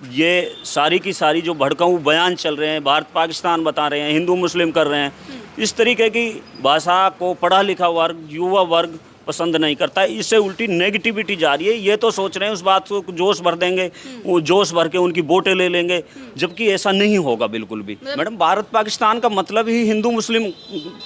ये सारी की सारी जो भड़काऊ बयान चल रहे हैं, भारत पाकिस्तान बता रहे हैं, हिंदू मुस्लिम कर रहे हैं, इस तरीके की भाषा को पढ़ा लिखा वर्ग, युवा वर्ग पसंद नहीं करता है। इससे उल्टी नेगेटिविटी जा रही है। ये तो सोच रहे हैं उस बात को जोश भर देंगे, वो जोश भर के उनकी वोटें ले लेंगे, जबकि ऐसा नहीं होगा बिल्कुल भी। मैडम, भारत पाकिस्तान का मतलब ही हिंदू मुस्लिम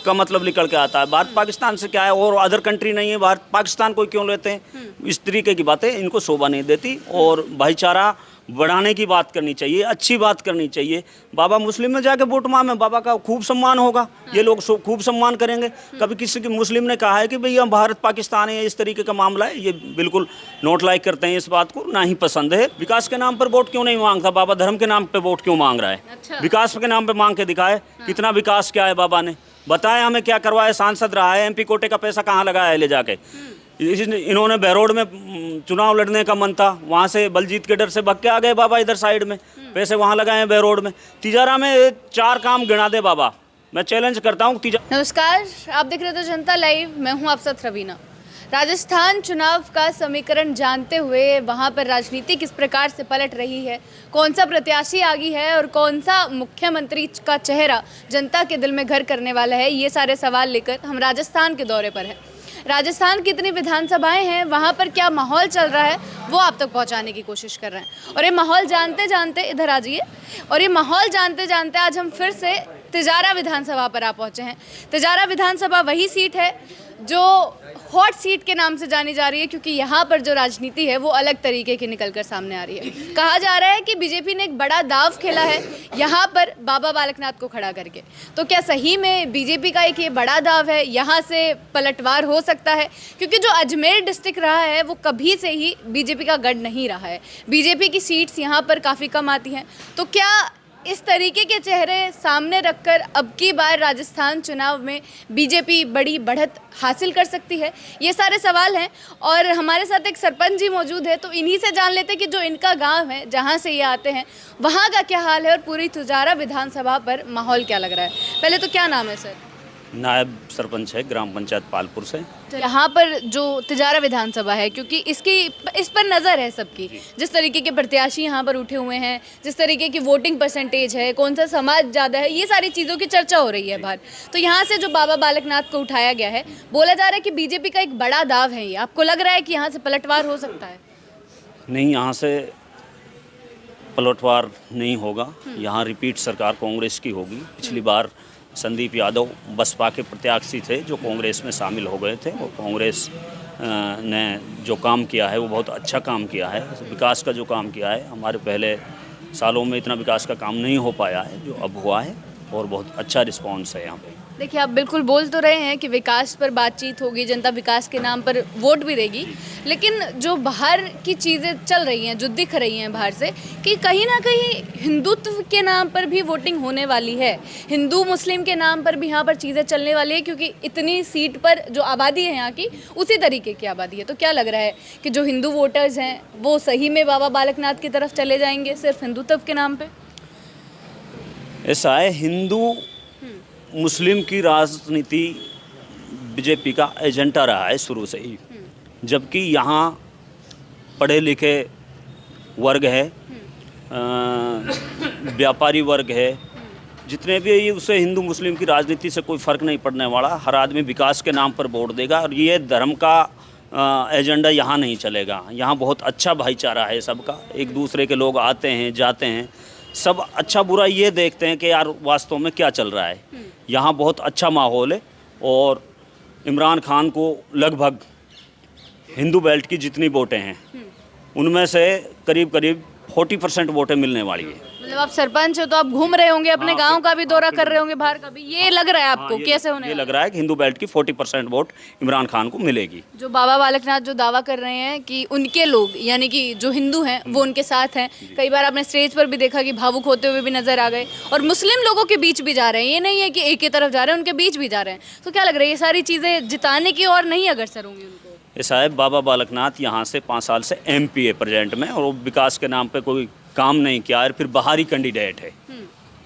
का मतलब निकल के आता है। भारत पाकिस्तान से क्या है, और अदर कंट्री नहीं है, भारत पाकिस्तान को क्यों लेते हैं? इस तरीके की बातें इनको शोभा नहीं देती। और भाईचारा बढ़ाने की बात करनी चाहिए, अच्छी बात करनी चाहिए। बाबा मुस्लिम में जाके वोट मांगे, बाबा का खूब सम्मान होगा, ये लोग खूब सम्मान करेंगे। कभी किसी के मुस्लिम ने कहा है कि भैया भारत पाकिस्तान है, इस तरीके का मामला है, ये बिल्कुल नोट लाइक करते हैं, इस बात को ना ही पसंद है। विकास के नाम पर वोट क्यों नहीं मांगता बाबा? धर्म के नाम पे वोट क्यों मांग रहा है? अच्छा। विकास के नाम पे मांग के दिखाए, कितना विकास किया है बाबा ने, बताए हमें क्या करवाया। सांसद रहा है, MP कोटे का पैसा कहाँ लगाया है ले जाके? इन्होंने बहरोड में चुनाव लड़ने का मन था, वहाँ से बलजीत के डर से भग के आ गए बाबा इधर साइड में, पैसे वहाँ लगाए हैं बहरोड में। तिजारा में 4 काम गिना दे बाबा, मैं चैलेंज करता हूँ। नमस्कार, आप देख रहे थे जनता लाइव, मैं हूँ आपसे रवीना। राजस्थान चुनाव का समीकरण जानते हुए वहाँ पर राजनीति किस प्रकार से पलट रही है, कौन सा प्रत्याशी आगी है और कौन सा मुख्यमंत्री का चेहरा जनता के दिल में घर करने वाला है, ये सारे सवाल लेकर हम राजस्थान के दौरे पर हैं। राजस्थान की इतनी विधानसभाएं हैं, वहाँ पर क्या माहौल चल रहा है वो आप तक पहुँचाने की कोशिश कर रहे हैं। और ये माहौल जानते जानते इधर आ जाइए, और ये माहौल जानते जानते आज हम फिर से तिजारा विधानसभा पर आ पहुँचे हैं। तिजारा विधानसभा वही सीट है जो हॉट सीट के नाम से जानी जा रही है, क्योंकि यहाँ पर जो राजनीति है वो अलग तरीके की निकल कर सामने आ रही है। कहा जा रहा है कि बीजेपी ने एक बड़ा दाव खेला है यहाँ पर बाबा बालकनाथ को खड़ा करके। तो क्या सही में बीजेपी का एक ये बड़ा दाव है, यहाँ से पलटवार हो सकता है? क्योंकि जो अजमेर डिस्ट्रिक्ट रहा है वो कभी से ही बीजेपी का गढ़ नहीं रहा है, बीजेपी की सीट्स यहाँ पर काफ़ी कम आती हैं। तो क्या इस तरीके के चेहरे सामने रखकर अब की बार राजस्थान चुनाव में बीजेपी बड़ी बढ़त हासिल कर सकती है? ये सारे सवाल हैं, और हमारे साथ एक सरपंच जी मौजूद है, तो इन्हीं से जान लेते हैं कि जो इनका गांव है, जहां से ये आते हैं, वहां का क्या हाल है और पूरी तिजारा विधानसभा पर माहौल क्या लग रहा है। पहले तो क्या नाम है सर? नायब सरपंच है, ग्राम पंचायत पालपुर से। यहाँ पर जो तिजारा विधानसभा है, क्योंकि इस पर नज़र है सबकी, जिस तरीके के प्रत्याशी यहाँ पर उठे हुए हैं, जिस तरीके की वोटिंग परसेंटेज है, कौन सा समाज ज़्यादा है, ये सारी चीज़ों की चर्चा हो रही है बाहर। तो यहाँ से जो बाबा बालकनाथ को उठाया गया है, बोला जा रहा है कि बीजेपी का एक बड़ा दाव है ये। आपको लग रहा है कि यहाँ से पलटवार हो सकता है? नहीं, यहाँ से पलटवार नहीं होगा। यहाँ रिपीट सरकार कांग्रेस की होगी। पिछली बार संदीप यादव बसपा के प्रत्याशी थे जो कांग्रेस में शामिल हो गए थे, और कांग्रेस ने जो काम किया है वो बहुत अच्छा काम किया है। विकास का जो काम किया है, हमारे पहले सालों में इतना विकास का काम नहीं हो पाया है जो अब हुआ है, और बहुत अच्छा रिस्पॉन्स है यहाँ पे। देखिए, आप बिल्कुल बोल तो रहे हैं कि विकास पर बातचीत होगी, जनता विकास के नाम पर वोट भी देगी, लेकिन जो बाहर की चीज़ें चल रही हैं, जो दिख रही हैं बाहर से, कि कहीं ना कहीं हिंदुत्व के नाम पर भी वोटिंग होने वाली है, हिंदू मुस्लिम के नाम पर भी यहाँ पर चीज़ें चलने वाली है, क्योंकि इतनी सीट पर जो आबादी है यहाँ की उसी तरीके की आबादी है। तो क्या लग रहा है कि जो हिंदू वोटर्स हैं वो सही में बाबा बालकनाथ की तरफ चले जाएंगे सिर्फ हिंदुत्व के नाम पर? ऐसा है, हिंदू मुस्लिम की राजनीति बीजेपी का एजेंडा रहा है शुरू से ही, जबकि यहाँ पढ़े लिखे वर्ग है, व्यापारी वर्ग है, जितने भी है, उससे हिंदू मुस्लिम की राजनीति से कोई फ़र्क नहीं पड़ने वाला। हर आदमी विकास के नाम पर वोट देगा, और ये धर्म का एजेंडा यहाँ नहीं चलेगा। यहाँ बहुत अच्छा भाईचारा है सबका, एक दूसरे के लोग आते हैं जाते हैं, सब अच्छा बुरा ये देखते हैं कि यार वास्तव में क्या चल रहा है। यहाँ बहुत अच्छा माहौल है, और इमरान खान को लगभग हिंदू बेल्ट की जितनी वोटें हैं उनमें से करीब करीब 40% वोटें मिलने वाली है। मतलब आप सरपंच हो तो आप घूम रहे होंगे, अपने गांव का भी दौरा कर रहे होंगे, बाहर का भी, ये लग रहा है आपको? कैसे होने ये लग रहा है कि हिंदू बेल्ट की 40% वोट इमरान खान को मिलेगी। जो बाबा बालकनाथ जो दावा कर रहे हैं कि उनके लोग, यानी कि जो हिंदू हैं वो उनके साथ हैं, कई बार आपने स्टेज पर भी देखा कि भावुक होते हुए भी नजर आ गए, और मुस्लिम लोगों के बीच भी जा रहे हैं, ये नहीं है कि एक ही तरफ जा रहे हैं, उनके बीच भी जा रहे हैं। तो क्या लग रहा है ये सारी चीज़ें जिताने की और नहीं अग्रसर होंगी उनको? ऐसा है, बाबा बालकनाथ यहाँ से 5 साल से MP है प्रेजेंट में, और वो विकास के नाम पे कोई काम नहीं किया है, फिर बाहरी कैंडिडेट है।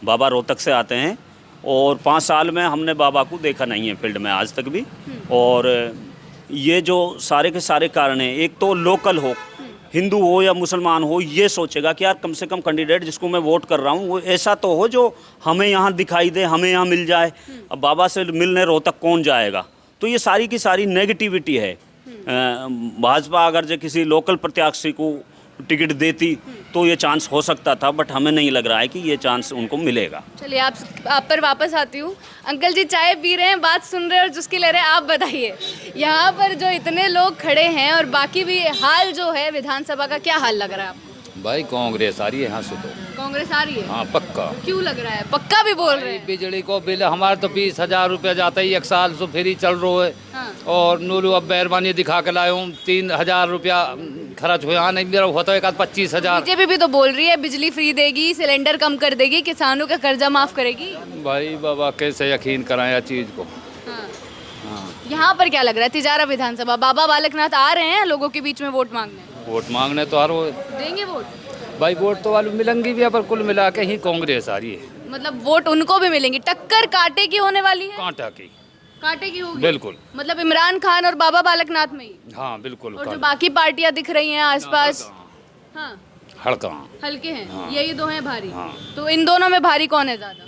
बाबा रोहतक से आते हैं, और 5 साल में हमने बाबा को देखा नहीं है फील्ड में आज तक भी। और ये जो सारे के सारे कारण हैं, एक तो लोकल हो, हिंदू हो या मुसलमान हो ये सोचेगा कि यार कम से कम कैंडिडेट जिसको मैं वोट कर रहा हूँ वो ऐसा तो हो जो हमें यहाँ दिखाई दे, हमें यहाँ मिल जाए। अब बाबा से मिलने रोहतक कौन जाएगा? तो ये सारी की सारी नेगेटिविटी है। भाजपा अगर जो किसी लोकल प्रत्याशी को टिकट देती तो ये चांस हो सकता था, बट हमें नहीं लग रहा है कि ये चांस उनको मिलेगा। चलिए आप पर वापस आती हूँ। अंकल जी चाय पी रहे हैं, बात सुन रहे हैं और चुस्की ले रहे हैं। आप बताइए, यहाँ पर जो इतने लोग खड़े हैं और बाकी भी हाल जो है विधानसभा का, क्या हाल लग रहा है आपको? भाई कांग्रेस आ रही है यहाँ से तो। कांग्रेस आ रही है? हाँ पक्का। क्यों लग रहा है? पक्का भी बोल रहे हैं। बिजली को बिल हमारे तो 20,000 रुपया जाता ही 1 साल से फ्री चल रहा है। हाँ। और नूरू अब मेहरबानी दिखा के लाए हूँ 3,000 रुपया खर्च हुआ नहीं मेरा होता है 25,000। बीजेपी भी तो बोल रही है बिजली फ्री देगी, सिलेंडर कम कर देगी, किसानों का कर्जा माफ करेगी। भाई बाबा कैसे यकीन कराएं या चीज़ को। हाँ। यहाँ पर क्या लग रहा है? तिजारा विधानसभा, बाबा बालकनाथ आ रहे हैं लोगों के बीच में वोट मांगने। वोट मांगने तो हर वो देंगे वोट? भाई वोट तो वालों मिलेंगी भी, पर कुल मिला के ही कांग्रेस आ रही है। मतलब वोट उनको भी मिलेंगी। टक्कर कांटे की होने वाली है? कांटा की। कांटे की होगी बिल्कुल। मतलब इमरान खान और बाबा बालकनाथ में ही? हाँ बिल्कुल। और जो बाकी पार्टियां दिख रही हैं आसपास, हाँ हड़का हल्के हैं। हाँ। यही दो हैं भारी। हाँ। तो इन दोनों में भारी कौन है ज्यादा?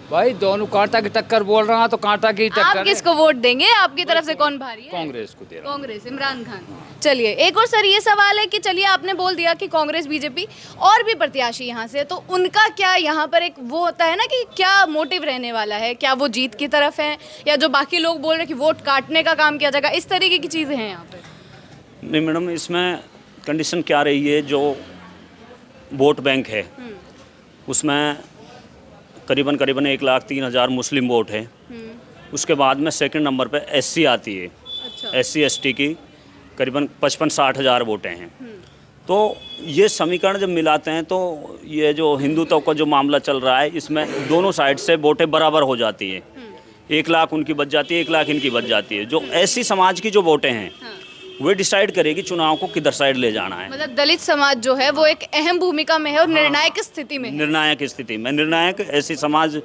भाई दोनों कांटा की टक्कर बोल रहा तो कांटा की टक्कर आप है। किसको वोट देंगे? आपकी तरफ से कौन भारी है? कांग्रेस को दे रहा हूँ। कांग्रेस, इमरान खान। चलिए एक और सर ये सवाल है कि चलिए आपने बोल दिया कि कांग्रेस बीजेपी और भी प्रत्याशी यहाँ से, तो उनका क्या यहाँ पर एक वो होता है ना कि क्या मोटिव रहने वाला है? क्या वो जीत की तरफ है या जो बाकी लोग बोल रहे हैं कि वोट काटने का काम किया जाएगा, इस तरीके की चीज़ें हैं यहाँ पे? नहीं मैडम, इसमें कंडीशन क्या रही है, जो वोट बैंक है उसमें करीबन 1,03,000 मुस्लिम वोट है। उसके बाद में सेकंड नंबर पे एससी आती है। अच्छा। एससी एसटी की करीबन 55-60 हज़ार वोटें हैं। तो ये समीकरण जब मिलाते हैं तो ये जो हिंदुत्व का जो मामला चल रहा है इसमें दोनों साइड से वोटें बराबर हो जाती है। 1 लाख उनकी बच जाती है, 1 लाख इनकी बच जाती है। जो ऐसी समाज की जो वोटें हैं वे डिसाइड करेगी चुनाव को किधर साइड ले जाना है। मतलब दलित समाज जो है वो एक अहम भूमिका में है और निर्णायक स्थिति में है। निर्णायक स्थिति में, निर्णायक ऐसी समाज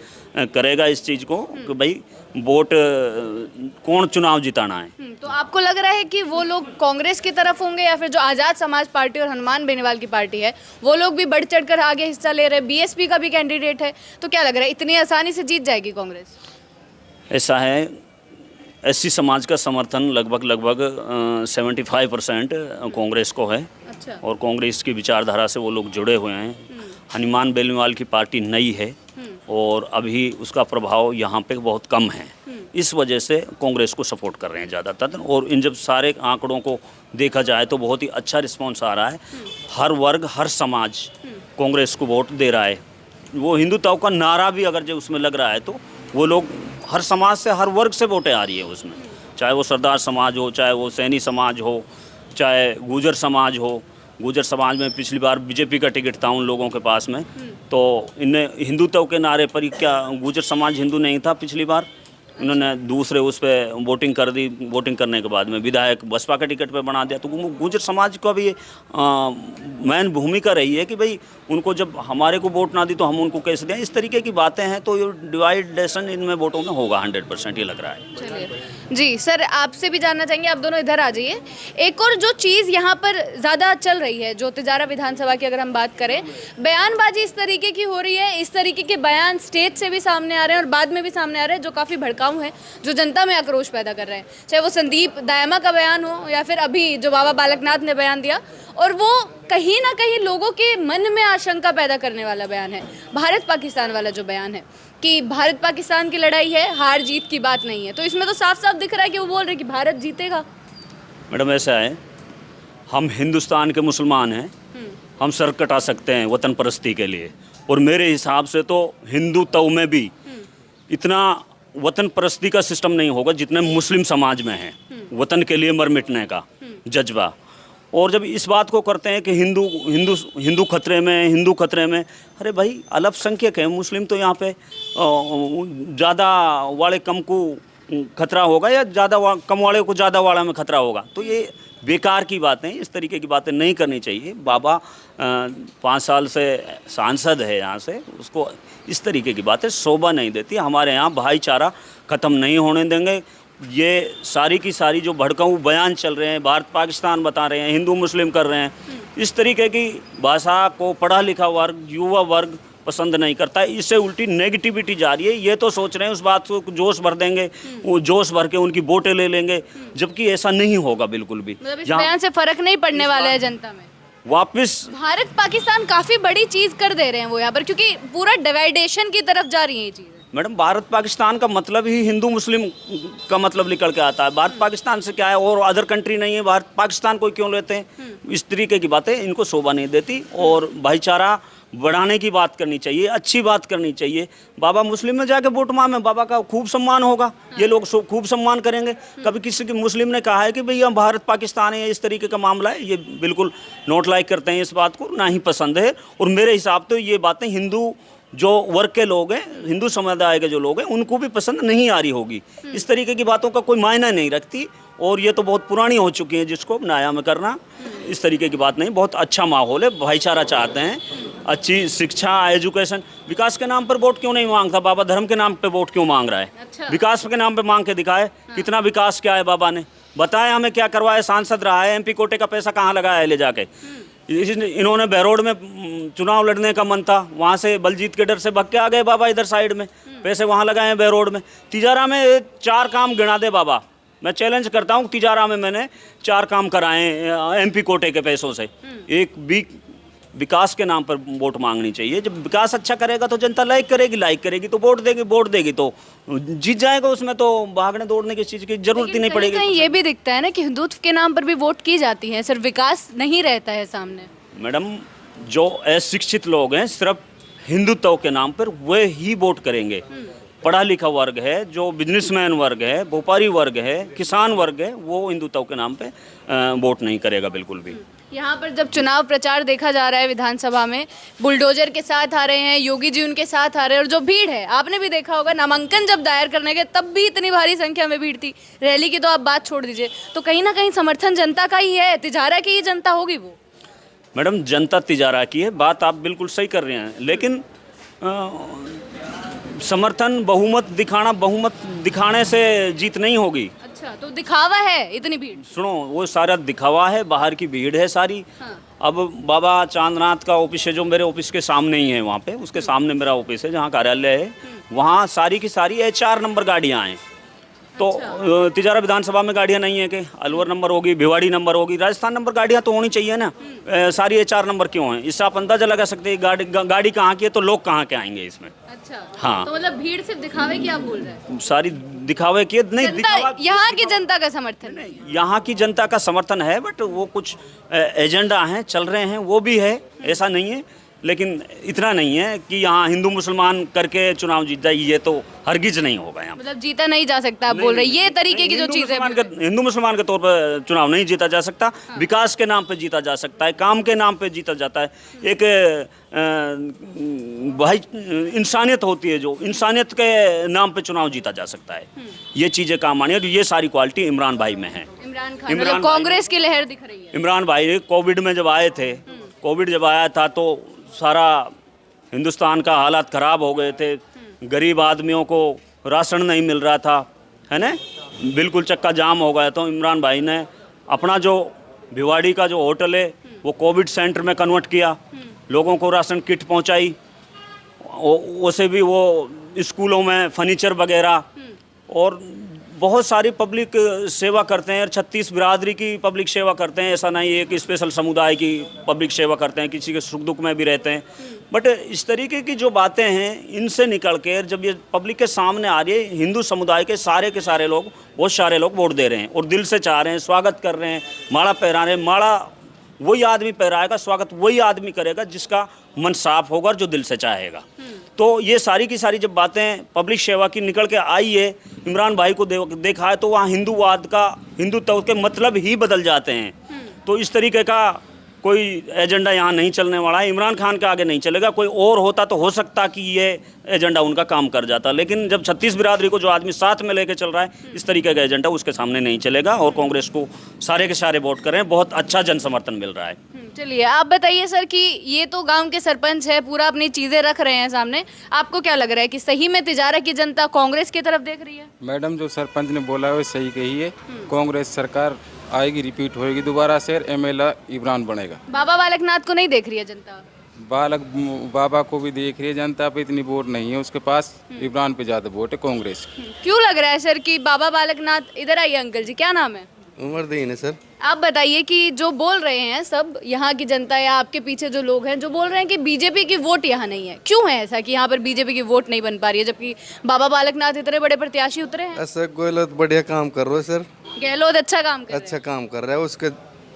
करेगा इस चीज़ को कि भाई वोट कौन चुनाव जिताना है। तो आपको लग रहा है कि वो लोग कांग्रेस की तरफ होंगे या फिर जो आज़ाद समाज पार्टी और हनुमान बेनीवाल की पार्टी है वो लोग भी बढ़ चढ़ कर आगे हिस्सा ले रहे हैं? बीएसपी का भी कैंडिडेट है, तो क्या लग रहा है इतनी आसानी से जीत जाएगी कांग्रेस? ऐसा है, एससी समाज का समर्थन लगभग 75% कांग्रेस को है। अच्छा। और कांग्रेस की विचारधारा से वो लोग जुड़े हुए हैं। हनुमान बेनीवाल की पार्टी नई है और अभी उसका प्रभाव यहाँ पे बहुत कम है, इस वजह से कांग्रेस को सपोर्ट कर रहे हैं ज़्यादातर। और इन जब सारे आंकड़ों को देखा जाए तो बहुत ही अच्छा रिस्पॉन्स आ रहा है। हर वर्ग, हर समाज कांग्रेस को वोट दे रहा है। वो हिंदुत्व का नारा भी अगर जो उसमें लग रहा है तो वो लोग हर समाज से, हर वर्ग से वोटें आ रही है उसमें, चाहे वो सरदार समाज हो, चाहे वो सैनी समाज हो, चाहे गुजर समाज हो। गुजर समाज में पिछली बार बीजेपी का टिकट था उन लोगों के पास में, तो इन्हें हिंदुत्व के नारे पर ही क्या गुजर समाज हिंदू नहीं था पिछली बार, उन्होंने दूसरे उस पर वोटिंग कर दी। वोटिंग करने के बाद में विधायक बसपा के टिकट पे बना दिया। तो गुजर समाज का भी मेन भूमिका रही है कि भाई उनको जब हमारे को वोट ना दी तो हम उनको कैसे दें, इस तरीके की बातें हैं। तो ये डिवाइडेशन इनमें वोटों में होगा 100%, ये लग रहा है। चलिए जी सर, आपसे भी जानना चाहेंगे, आप दोनों इधर आ जाइए। एक और जो चीज़ यहाँ पर ज़्यादा चल रही है, जो तिजारा विधानसभा की अगर हम बात करें, बयानबाजी इस तरीके की हो रही है, इस तरीके के बयान स्टेज से भी सामने आ रहे हैं और बाद में भी सामने आ रहे हैं जो काफ़ी भड़काऊ हैं, जो जनता में आक्रोश पैदा कर रहे हैं। चाहे वो संदीप दायमा का बयान हो या फिर अभी जो बाबा बालकनाथ ने बयान दिया, और वो कहीं ना कहीं लोगों के मन में आशंका पैदा करने वाला बयान है। भारत पाकिस्तान वाला जो बयान है कि भारत पाकिस्तान की लड़ाई है, हार जीत की बात नहीं है, तो इसमें तो साफ साफ दिख रहा है कि वो बोल रहे हैं कि भारत जीतेगा। मैडम ऐसा है, हम हिंदुस्तान के मुसलमान हैं, हम सर कटा सकते हैं वतन परस्ती के लिए। और मेरे हिसाब से तो हिंदुत्व में भी इतना वतन परस्ती का सिस्टम नहीं होगा जितने मुस्लिम समाज में है, वतन के लिए मर मिटने का जज्बा। और जब इस बात को करते हैं कि हिंदू खतरे में, हिंदू खतरे में, अरे भाई अल्पसंख्यक है मुस्लिम, तो यहाँ पे ज़्यादा वाले कम को खतरा होगा या ज़्यादा कम वाले को ज़्यादा वाला में खतरा होगा। तो ये बेकार की बातें, इस तरीके की बातें नहीं करनी चाहिए। बाबा 5 साल से सांसद है यहाँ से, उसको इस तरीके की बातें शोभा नहीं देती। हमारे यहाँ भाईचारा ख़त्म नहीं होने देंगे। ये सारी की सारी जो भड़काऊ बयान चल रहे हैं, भारत पाकिस्तान बता रहे हैं, हिंदू मुस्लिम कर रहे हैं, इस तरीके की भाषा को पढ़ा लिखा वर्ग, युवा वर्ग पसंद नहीं करता है। इससे उल्टी नेगेटिविटी जा रही है। ये तो सोच रहे हैं उस बात को जोश भर देंगे, वो जोश भर के उनकी वोटें ले लेंगे, जबकि ऐसा नहीं होगा बिल्कुल भी। मतलब इस बयान से फर्क नहीं पड़ने वाला है जनता में। वापस भारत पाकिस्तान काफी बड़ी चीज कर दे रहे हैं वो यहाँ पर, क्योंकि पूरा डिवाइडेशन की तरफ जा रही है ये चीजें। मैडम, भारत पाकिस्तान का मतलब ही हिंदू मुस्लिम का मतलब निकल के आता है। भारत पाकिस्तान से क्या है, और अदर कंट्री नहीं है, भारत पाकिस्तान को क्यों लेते हैं? इस तरीके की बातें इनको शोभा नहीं देती। और भाईचारा बढ़ाने की बात करनी चाहिए, अच्छी बात करनी चाहिए। बाबा मुस्लिम में जाके वोट मांगे, बाबा का खूब सम्मान होगा, ये लोग खूब सम्मान करेंगे। कभी किसी के मुस्लिम ने कहा है कि भैया भारत पाकिस्तान है, इस तरीके का मामला है, ये बिल्कुल नोट लाइक करते हैं, इस बात को ना ही पसंद है। और मेरे हिसाब तो ये बातें हिंदू जो वर्ग के लोग हैं, हिंदू समुदाय के जो लोग हैं, उनको भी पसंद नहीं आ रही होगी। इस तरीके की बातों का कोई मायना नहीं रखती, और ये तो बहुत पुरानी हो चुकी है, जिसको नया में करना इस तरीके की बात नहीं। बहुत अच्छा माहौल है, भाईचारा चाहते हैं, अच्छी शिक्षा, एजुकेशन। विकास के नाम पर वोट क्यों नहीं मांगता बाबा? धर्म के नाम पे वोट क्यों मांग रहा है? अच्छा। विकास के नाम पे मांग के दिखाए, कितना विकास क्या है बाबा ने बताया, हमें क्या करवाया। सांसद रहा है, MP कोटे का पैसा कहाँ लगाया है ले जाके? इन्होंने बहरोड में चुनाव लड़ने का मन था, वहाँ से बलजीत के डर से भाग के आ गए बाबा इधर साइड में, पैसे वहाँ लगाए हैं बहरोड में। तिजारा में 4 काम गिना दे बाबा, मैं चैलेंज करता हूँ, तिजारा में मैंने 4 काम कराए MP कोटे के पैसों से। एक भी विकास के नाम पर वोट मांगनी चाहिए। जब विकास अच्छा करेगा तो जनता लाइक करेगी तो वोट देगी तो जीत जाएगा। उसमें तो भागने दौड़ने की चीज़ की जरूरत ही नहीं पड़ेगी। कहीं ये भी दिखता है ना कि हिंदुत्व के नाम पर भी वोट की जाती है, सिर्फ विकास नहीं रहता है सामने। मैडम, जो अशिक्षित लोग हैं सिर्फ हिंदुत्व के नाम पर वे ही वोट करेंगे। पढ़ा लिखा वर्ग है, जो बिजनेसमैन वर्ग है, व्यापारी वर्ग है, किसान वर्ग है, वो हिंदुत्व के नाम पे वोट नहीं करेगा बिल्कुल भी। यहाँ पर जब चुनाव प्रचार देखा जा रहा है विधानसभा में, बुलडोजर के साथ आ रहे हैं, योगी जी उनके साथ आ रहे हैं, और जो भीड़ है आपने भी देखा होगा, नामांकन जब दायर करने गए तब भी इतनी भारी संख्या में भीड़ थी। रैली की तो आप बात छोड़ दीजिए, तो कहीं ना कहीं समर्थन जनता का ही है, तिजारा की ही जनता होगी वो। मैडम, जनता तिजारा की है, बात आप बिल्कुल सही कर रहे हैं, लेकिन समर्थन बहुमत दिखाने से जीत नहीं होगी। अच्छा, तो दिखावा है इतनी भीड़? सुनो, वो सारा दिखावा है, बाहर की भीड़ है सारी। हाँ। अब बाबा चांदनाथ का ऑफिस है, जो मेरे ऑफिस के सामने ही है, वहाँ पे उसके सामने मेरा ऑफिस है, जहाँ कार्यालय है, वहाँ सारी की सारी HR नंबर गाड़ियाँ हैं। तो तिजारा विधानसभा में गाड़ियाँ नहीं है कि अलवर नंबर होगी, भिवाड़ी नंबर होगी, राजस्थान नंबर गाड़ियाँ तो होनी चाहिए ना। सारी HR नंबर क्यों हैं? इससे आप अंदाजा लगा सकते हैं गाड़ी कहाँ की है, तो लोग कहाँ के आएंगे इसमें। अच्छा, हाँ। तो मतलब भीड़ सिर्फ दिखावे की आप बोल रहे हैं? सारी दिखावे की नहीं, दिखावा यहाँ की जनता का समर्थन है। यहाँ की जनता का समर्थन है, बट वो कुछ एजेंडा हैं चल रहे हैं, वो भी है, ऐसा नहीं है, लेकिन इतना नहीं है कि यहाँ हिंदू मुसलमान करके चुनाव जीत जाए, ये तो हरगिज नहीं होगा। यहाँ मतलब जीता नहीं जा सकता आप बोल रहे हैं, ये तरीके की जो चीजें। हिंदू मुसलमान के तौर पर चुनाव नहीं जीता जा सकता। हाँ। विकास के नाम पे जीता जा सकता है, काम के नाम पे जीता जाता है। एक भाई इंसानियत होती है, जो इंसानियत के नाम पे चुनाव जीता जा सकता है, ये चीज़ें काम आनी है, और ये सारी क्वालिटी इमरान भाई में है। इमरान खान, मतलब कांग्रेस की लहर दिख रही है। इमरान भाई कोविड में जब आए थे, कोविड जब आया था तो सारा हिंदुस्तान का हालात ख़राब हो गए थे, गरीब आदमियों को राशन नहीं मिल रहा था, है ना, बिल्कुल चक्का जाम हो गया। तो इमरान भाई ने अपना जो भिवाड़ी का जो होटल है वो कोविड सेंटर में कन्वर्ट किया, लोगों को राशन किट पहुंचाई, उसे भी वो स्कूलों में फर्नीचर वगैरह, और बहुत सारी पब्लिक सेवा करते हैं। 36 बिरादरी की पब्लिक सेवा करते हैं, ऐसा नहीं है कि स्पेशल समुदाय की पब्लिक सेवा करते हैं, किसी के सुख दुख में भी रहते हैं। बट इस तरीके की जो बातें हैं, इनसे निकल कर जब ये पब्लिक के सामने आ रही है, हिंदू समुदाय के सारे लोग, बहुत सारे लोग वोट दे रहे हैं और दिल से चाह रहे हैं, स्वागत कर रहे हैं, माला पहरा रहे हैं। माला वही आदमी पहराएगा, स्वागत वही आदमी करेगा जिसका मन साफ होगा और जो दिल से चाहेगा। तो ये सारी की सारी जब बातें पब्लिक सेवा की निकल के आई है, इमरान भाई को देखा है, तो वहाँ हिंदुवाद का, हिंदुत्व के मतलब ही बदल जाते हैं। तो इस तरीके का कोई एजेंडा यहाँ नहीं चलने वाला है, इमरान खान के आगे नहीं चलेगा। कोई और होता तो हो सकता कि ये एजेंडा उनका काम कर जाता, लेकिन जब 36 बिरादरी को जो आदमी साथ में लेके चल रहा है, इस तरीके का एजेंडा उसके सामने नहीं चलेगा। और कांग्रेस को सारे के सारे वोट कर रहे हैं, बहुत अच्छा जन समर्थन मिल रहा है। चलिए आप बताइए सर कि ये तो गांव के सरपंच है, पूरा अपनी चीज़ें रख रहे हैं सामने, आपको क्या लग रहा है कि सही में तिजारा की जनता कांग्रेस की तरफ देख रही है? मैडम जो सरपंच ने बोला है वो सही कही है। कांग्रेस सरकार आएगी, रिपीट होएगी दोबारा से, एमएलए इमरान बनेगा। बाबा बालकनाथ को नहीं देख रही है जनता? बाबा को भी देख रही है जनता, पे इतनी वोट नहीं है उसके पास, इमरान पे ज़्यादा वोट है कांग्रेस। क्यों लग रहा है सर कि बाबा बालकनाथ? इधर आइए अंकल जी, क्या नाम है? उमरदीन है सर। आप बताइए कि जो बोल रहे हैं सब यहाँ की जनता या आपके पीछे जो लोग हैं जो बोल रहे हैं कि बीजेपी की वोट यहाँ नहीं है, क्यों है ऐसा कि यहाँ पर बीजेपी की वोट नहीं बन पा रही है, जबकि बाबा बालकनाथ इतने बड़े प्रत्याशी उतरे हैं? ऐसा गहलोत बढ़िया काम कर रहा है सर। गहलोत अच्छा काम कर रहे हैं। अच्छा काम कर रहा है, उसके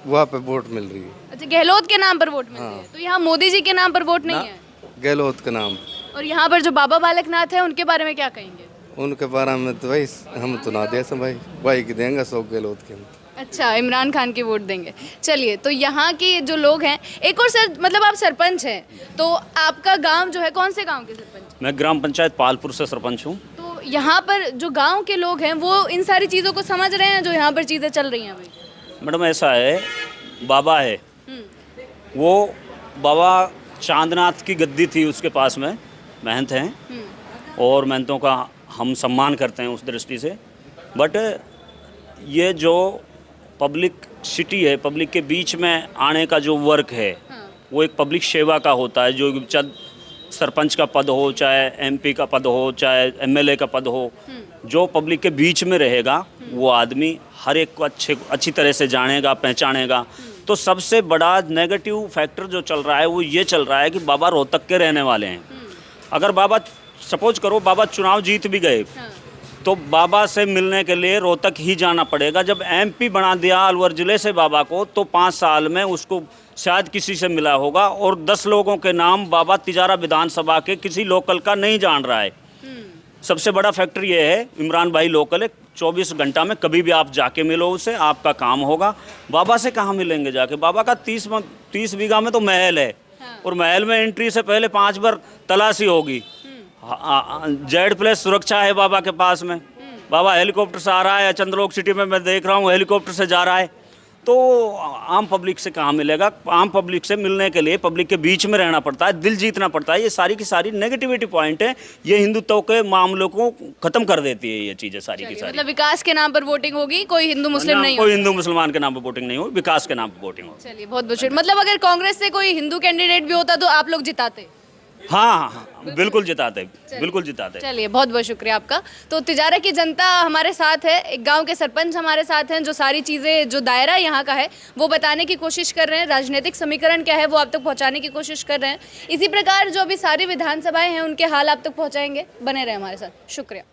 वहाँ पे वोट मिल रही है। अच्छा, गहलोत के नाम पर वोट मिल रही है, तो यहाँ मोदी जी के नाम पर वोट नहीं है? गहलोत का नाम। और यहाँ पर जो बाबा बालकनाथ है उनके बारे में क्या कहेंगे? उनके बारे में तो भाई हम तो ना दे भाई, भाई की देंगे 100 गहलोत के। अच्छा, इमरान खान की वोट देंगे। चलिए, तो यहाँ के जो लोग हैं, एक और सर, मतलब आप सरपंच हैं, तो आपका गांव जो है, कौन से गांव के सरपंच? मैं ग्राम पंचायत पालपुर से सरपंच हूँ। तो यहाँ पर जो गांव के लोग हैं वो इन सारी चीज़ों को समझ रहे हैं जो यहाँ पर चीज़ें चल रही हैं अभी? मैडम ऐसा है, बाबा है, वो बाबा चांदनाथ की गद्दी थी उसके पास में, महंत हैं और महंतों का हम सम्मान करते हैं उस दृष्टि से। बट ये जो पब्लिक सिटी है, पब्लिक के बीच में आने का जो वर्क है, वो एक पब्लिक सेवा का होता है। जो चाहे सरपंच का पद हो, चाहे एमपी का पद हो, चाहे एमएलए का पद हो, जो पब्लिक के बीच में रहेगा वो आदमी हर एक को अच्छी तरह से जानेगा, पहचानेगा। तो सबसे बड़ा नेगेटिव फैक्टर जो चल रहा है वो ये चल रहा है कि बाबा रोहतक के रहने वाले हैं। अगर बाबा, सपोज करो बाबा चुनाव जीत भी गए, तो बाबा से मिलने के लिए रोहतक ही जाना पड़ेगा। जब एमपी बना दिया अलवर ज़िले से बाबा को, तो 5 साल में उसको शायद किसी से मिला होगा, और 10 लोगों के नाम बाबा तिजारा विधानसभा के किसी लोकल का नहीं जान रहा है। सबसे बड़ा फैक्टर ये है, इमरान भाई लोकल है, 24 घंटा में कभी भी आप जाके मिलो उससे, आपका काम होगा। बाबा से कहाँ मिलेंगे जाके? बाबा का 30 बीघा में तो महल है, और महल में एंट्री से पहले 5 बार तलाशी होगी। Z+ सुरक्षा है बाबा के पास में। बाबा हेलीकॉप्टर से आ रहा है, चंद्रलोक सिटी में मैं देख रहा हूँ हेलीकॉप्टर से जा रहा है। तो आम पब्लिक से कहाँ मिलेगा? आम पब्लिक से मिलने के लिए पब्लिक के बीच में रहना पड़ता है, दिल जीतना पड़ता है। ये सारी की सारी नेगेटिविटी पॉइंट है, ये हिंदुत्व के मामलों को खत्म कर देती है ये चीज़ें सारी की सारी। मतलब विकास के नाम पर वोटिंग होगी, कोई हिंदू मुस्लिम नहीं कोई हिंदू मुसलमान के नाम पर वोटिंग नहीं हो, विकास के नाम पर वोटिंग हो। चलिए, बहुत बहुत शुक्रिया। मतलब अगर कांग्रेस से कोई हिंदू कैंडिडेट भी होता तो आप लोग जिताते? हाँ, बिल्कुल जिताते, बिल्कुल जिताते। चलिए, बहुत बहुत शुक्रिया आपका। तो तिजारा की जनता हमारे साथ है, एक गांव के सरपंच हमारे साथ हैं, जो सारी चीज़ें, जो दायरा यहाँ का है वो बताने की कोशिश कर रहे हैं, राजनीतिक समीकरण क्या है वो आप तक पहुँचाने की कोशिश कर रहे हैं। इसी प्रकार जो अभी सारी विधानसभाएं हैं उनके हाल आप तक पहुँचाएंगे। बने रहे हमारे साथ, शुक्रिया।